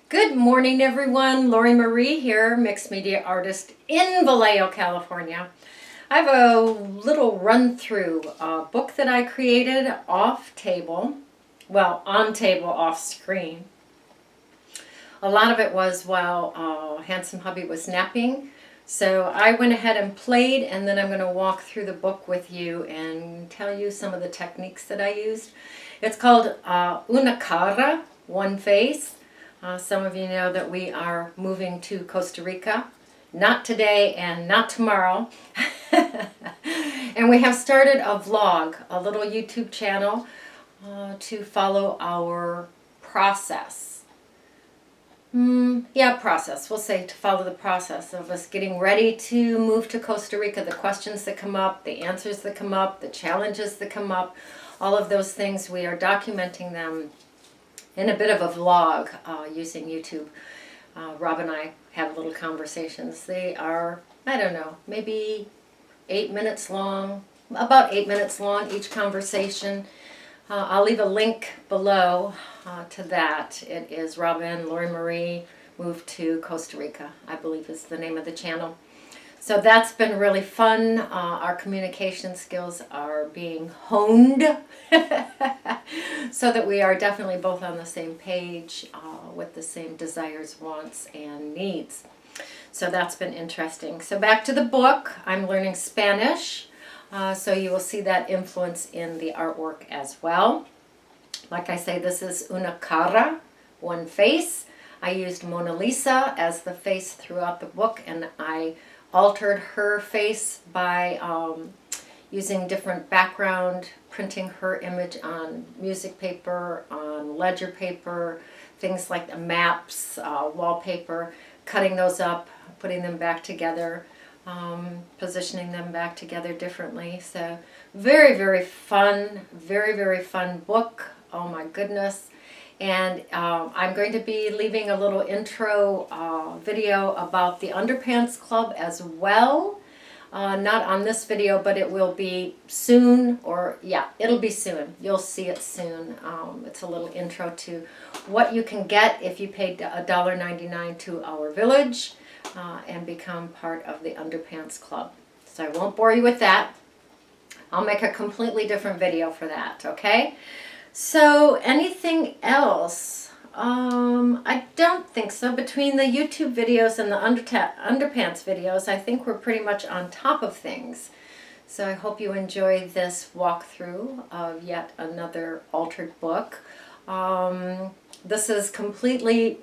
Good morning, everyone. Lori Marie here, mixed media artist in Vallejo, California. I have a little run-through book that I created off table, well, on table, off screen. A lot of it was while handsome hubby was napping. So I went ahead and played, and then I'm going to walk through the book with you and tell you some of the techniques that I used. It's called Una Cara, One Face. Some of you know that we are moving to Costa Rica. Not today and not tomorrow. And we have started a vlog, a little YouTube channel to follow our process. Process. We'll say to follow the process of us getting ready to move to Costa Rica. The questions that come up, the answers that come up, the challenges that come up, all of those things, we are documenting them in a bit of a vlog using YouTube. Rob and I have little conversations. They are, I don't know, maybe 8 minutes long, about 8 minutes long each conversation. I'll leave a link below to that. It is Robin, Lori Marie, Moved to Costa Rica, I believe is the name of the channel. So that's been really fun. Our communication skills are being honed so that we are definitely both on the same page with the same desires, wants, and needs. So that's been interesting. So back to the book. I'm learning Spanish, so you will see that influence in the artwork as well. Like I say, this is Una Cara, One Face. I used Monalisa as the face throughout the book, and I altered her face by using different background, printing her image on music paper, on ledger paper, things like the maps, wallpaper, cutting those up, putting them back together, positioning them back together differently. So very, very fun book. Oh my goodness. And I'm going to be leaving a little intro video about the Underpants Club as well. Not on this video, but it will be soon, or yeah, it'll be soon. You'll see it soon. It's a little intro to what you can get if you paid $1.99 to our village and become part of the Underpants Club. So I won't bore you with that. I'll make a completely different video for that, okay? So anything else? I don't think so. Between the YouTube videos and the underpants videos, I think we're pretty much on top of things. So I hope you enjoy this walkthrough of yet another altered book. This is completely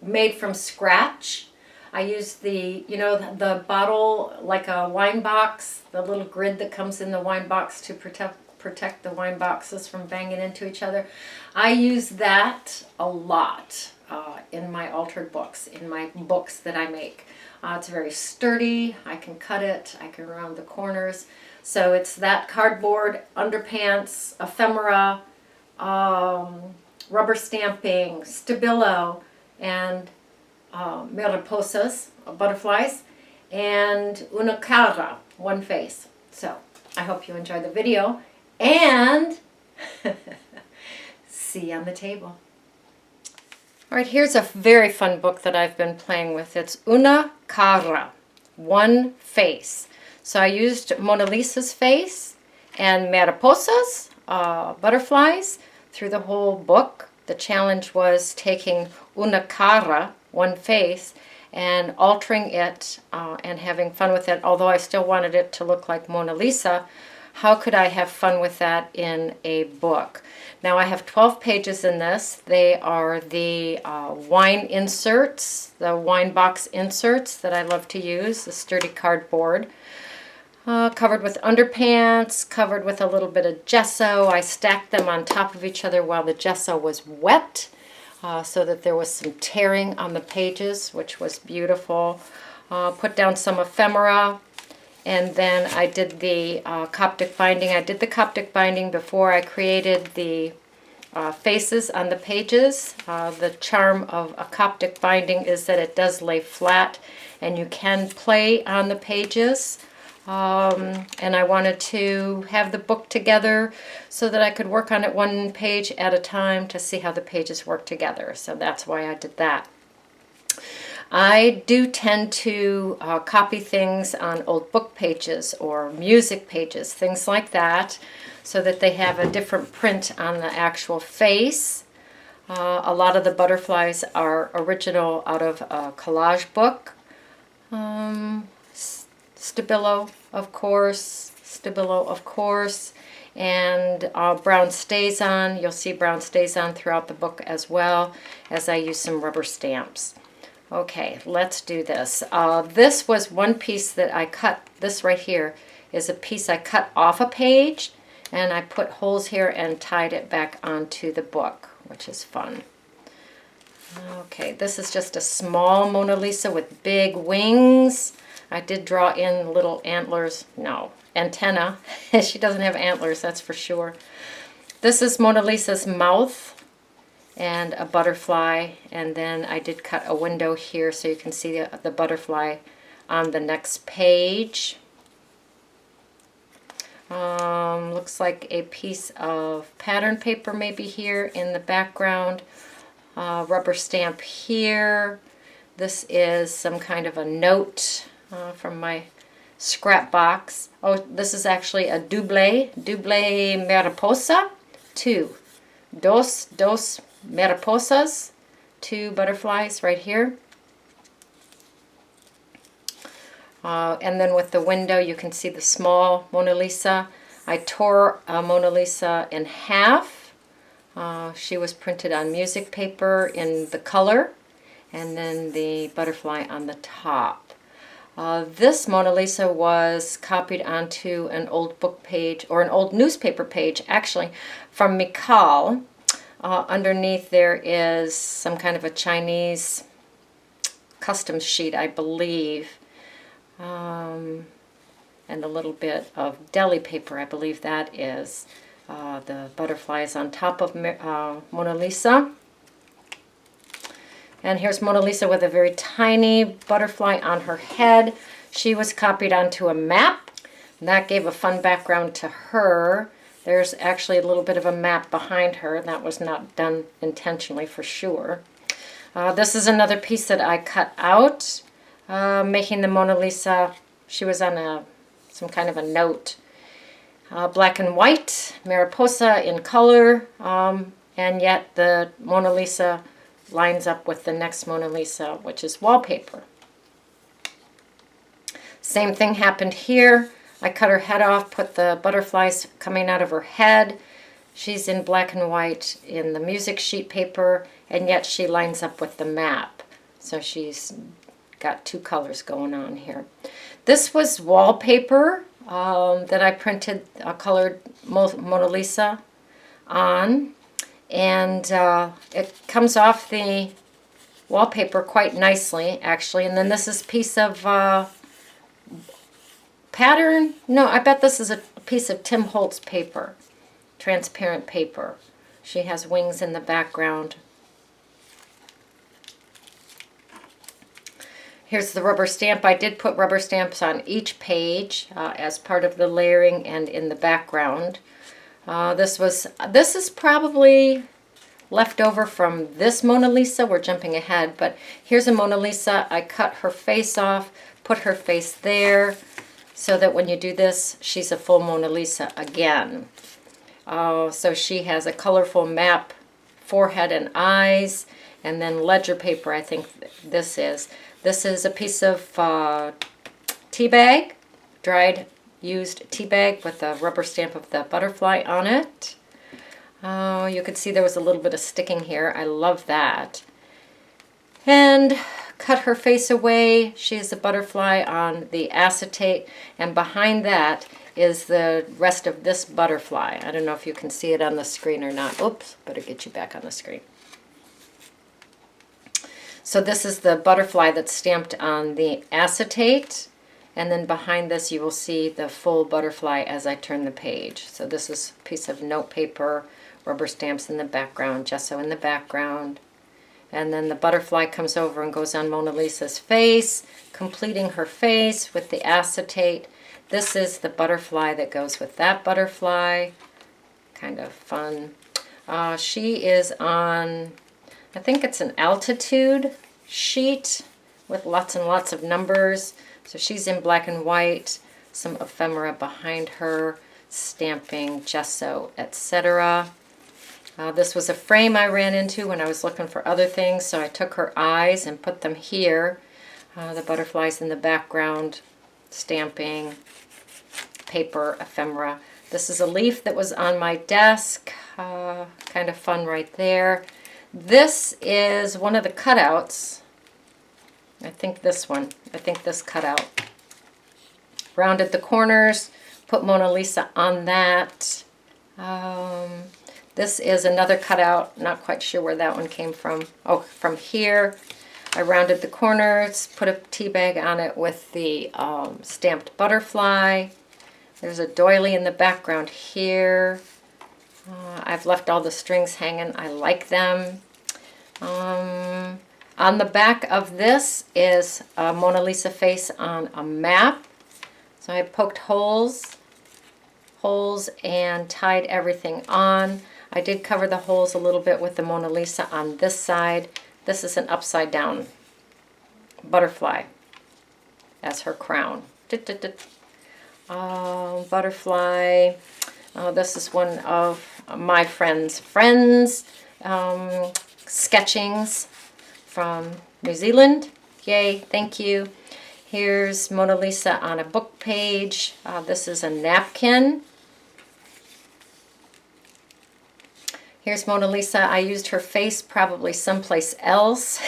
made from scratch. I used the bottle, like a wine box, the little grid that comes in the wine box to protect the wine boxes from banging into each other. I use that a lot in my altered books, in my books that I make. It's very sturdy. I can cut it. I can round the corners. So it's that cardboard, underpants, ephemera, rubber stamping, stabilo, and mariposas, butterflies, and una cara, one face. So I hope you enjoy the video, and see you on the table. All right, here's a very fun book that I've been playing with. It's Una Cara, One Face. So I used Monalisa's face and mariposas, butterflies, through the whole book. The challenge was taking Una Cara, One Face, and altering it and having fun with it. Although I still wanted it to look like Mona Lisa, how could I have fun with that in a book? Now I have 12 pages in this. They are the wine inserts, the wine box inserts that I love to use, the sturdy cardboard. Covered with underpants, covered with a little bit of gesso. I stacked them on top of each other while the gesso was wet, so that there was some tearing on the pages, which was beautiful. Put down some ephemera, and then I did the Coptic binding. I did the Coptic binding before I created the faces on the pages. The charm of a Coptic binding is that it does lay flat, and you can play on the pages. And I wanted to have the book together so that I could work on it one page at a time to see how the pages work together. So that's why I did that. I do tend to copy things on old book pages or music pages, things like that, so that they have a different print on the actual face. A lot of the butterflies are original out of a collage book. Stabilo, of course, and brown StazOn. You'll see brown StazOn throughout the book as well, as I use some rubber stamps. Okay, let's do this. This was one piece that I cut. This right here is a piece I cut off a page, and I put holes here and tied it back onto the book, which is fun. Okay, this is just a small Mona Lisa with big wings. I did draw in little antlers. No, antenna. She doesn't have antlers, that's for sure. This is Mona Lisa's mouth and a butterfly, and then I did cut a window here so you can see the butterfly on the next page. Looks like a piece of pattern paper maybe here in the background. Rubber stamp here. This is some kind of a note from my scrap box. Oh, this is actually a double mariposa. Dos mariposas, 2 butterflies right here. And then with the window, you can see the small Mona Lisa. I tore Mona Lisa in half. She was printed on music paper in the color, and then the butterfly on the top. This Mona Lisa was copied onto an old book page, or an old newspaper page, actually, from Mikal. Underneath there is some kind of a Chinese customs sheet, I believe, and a little bit of deli paper, I believe that is. The butterfly is on top of Mona Lisa. And here's Mona Lisa with a very tiny butterfly on her head. She was copied onto a map. And that gave a fun background to her. There's actually a little bit of a map behind her. That was not done intentionally for sure. This is another piece that I cut out, making the Mona Lisa. She was on some kind of a note. Black and white, mariposa in color, and yet the Mona Lisa lines up with the next Mona Lisa, which is wallpaper. Same thing happened here. I cut her head off, put the butterflies coming out of her head. She's in black and white in the music sheet paper, and yet she lines up with the map. So she's got 2 colors going on here. This was wallpaper that I printed a colored Mona Lisa on, and it comes off the wallpaper quite nicely, actually. And then this is a piece of pattern. No, I bet this is a piece of Tim Holtz paper, transparent paper. She has wings in the background. Here's the rubber stamp. I did put rubber stamps on each page as part of the layering and in the background. This is probably left over from this Mona Lisa. We're jumping ahead, but here's a Mona Lisa. I cut her face off, put her face there, so that when you do this, she's a full Mona Lisa again. So she has a colorful map, forehead and eyes, and then ledger paper, I think this is. This is a piece of tea bag, dried used tea bag with a rubber stamp of the butterfly on it. You could see there was a little bit of sticking here. I love that. And cut her face away. She has a butterfly on the acetate, and behind that is the rest of this butterfly. I don't know if you can see it on the screen or not. Oops, better get you back on the screen. So this is the butterfly that's stamped on the acetate, and then behind this you will see the full butterfly as I turn the page. So this is a piece of note paper, rubber stamps in the background, gesso in the background, and then the butterfly comes over and goes on Mona Lisa's face, completing her face with the acetate. This is the butterfly that goes with that butterfly. Kind of fun. She is on, I think it's an altitude sheet with lots and lots of numbers. So she's in black and white, some ephemera behind her, stamping, gesso, etc. This was a frame I ran into when I was looking for other things, so I took her eyes and put them here. The butterflies in the background, stamping, paper, ephemera. This is a leaf that was on my desk, kind of fun right there. This is one of the cutouts. I think this one. I think this cutout. Rounded the corners, put Monalisa on that. This is another cutout. Not quite sure where that one came from. Oh, from here. I rounded the corners, put a tea bag on it with the stamped butterfly. There's a doily in the background here. I've left all the strings hanging. I like them. On the back of this is a Mona Lisa face on a map. So I poked holes and tied everything on. I did cover the holes a little bit with the Mona Lisa on this side. This is an upside down butterfly as her crown. Butterfly. This is one of my friend's sketchings from New Zealand. Yay, thank you. Here's Mona Lisa on a book page. This is a napkin. Here's Mona Lisa. I used her face probably someplace else.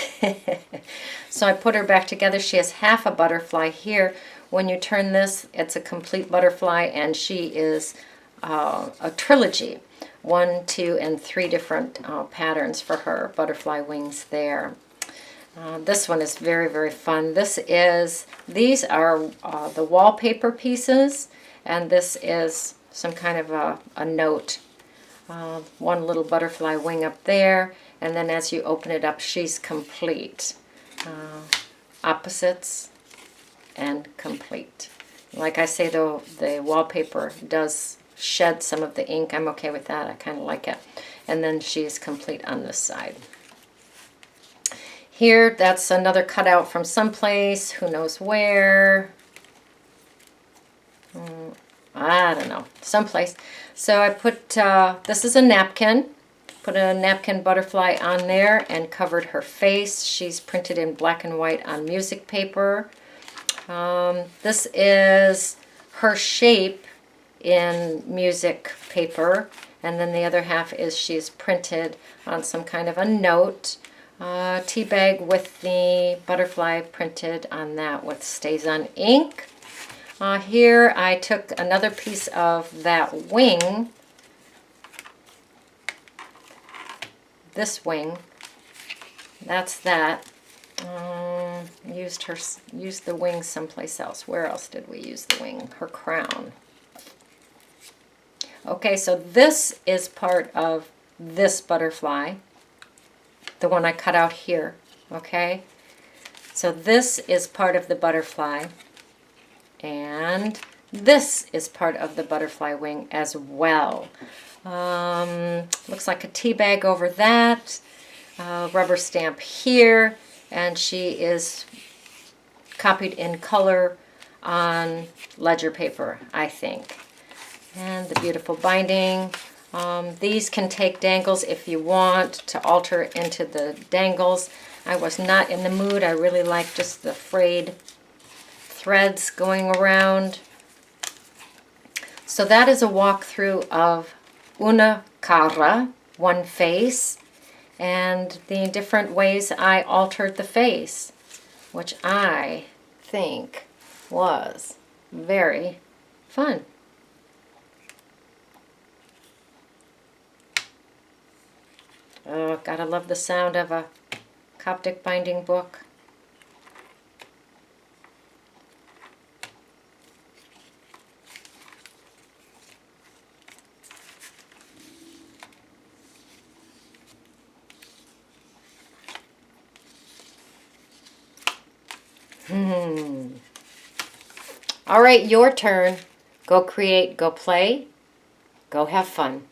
So I put her back together. She has half a butterfly here. When you turn this, it's a complete butterfly, and she is a trilogy. 1, 2, and 3 different patterns for her butterfly wings there. This one is very, very fun. These are the wallpaper pieces, and this is some kind of a note. One little butterfly wing up there, and then as you open it up, she's complete. Opposites and complete. Like I say, though, the wallpaper does shed some of the ink. I'm okay with that. I kind of like it. And then she's complete on this side. Here, that's another cutout from someplace. Who knows where? I don't know. Someplace. So I put, this is a napkin. Put a napkin butterfly on there and covered her face. She's printed in black and white on music paper. This is her shape in music paper. And then the other half is she's printed on some kind of a note. Tea bag with the butterfly printed on that with Stays On ink. Here I took another piece of that wing, this wing, that's that. Used the wing someplace else. Where else did we use the wing? Her crown. Okay, so this is part of this butterfly, the one I cut out here, okay? So this is part of the butterfly, and this is part of the butterfly wing as well. Looks like a tea bag over that, rubber stamp here, and she is copied in color on ledger paper, I think. And the beautiful binding. These can take dangles if you want to alter it into the dangles. I was not in the mood. I really like just the frayed threads going around. So that is a walkthrough of una cara, one face, and the different ways I altered the face, which I think was very fun. Oh, gotta love the sound of a Coptic binding book. All right, your turn. Go create, go play, go have fun.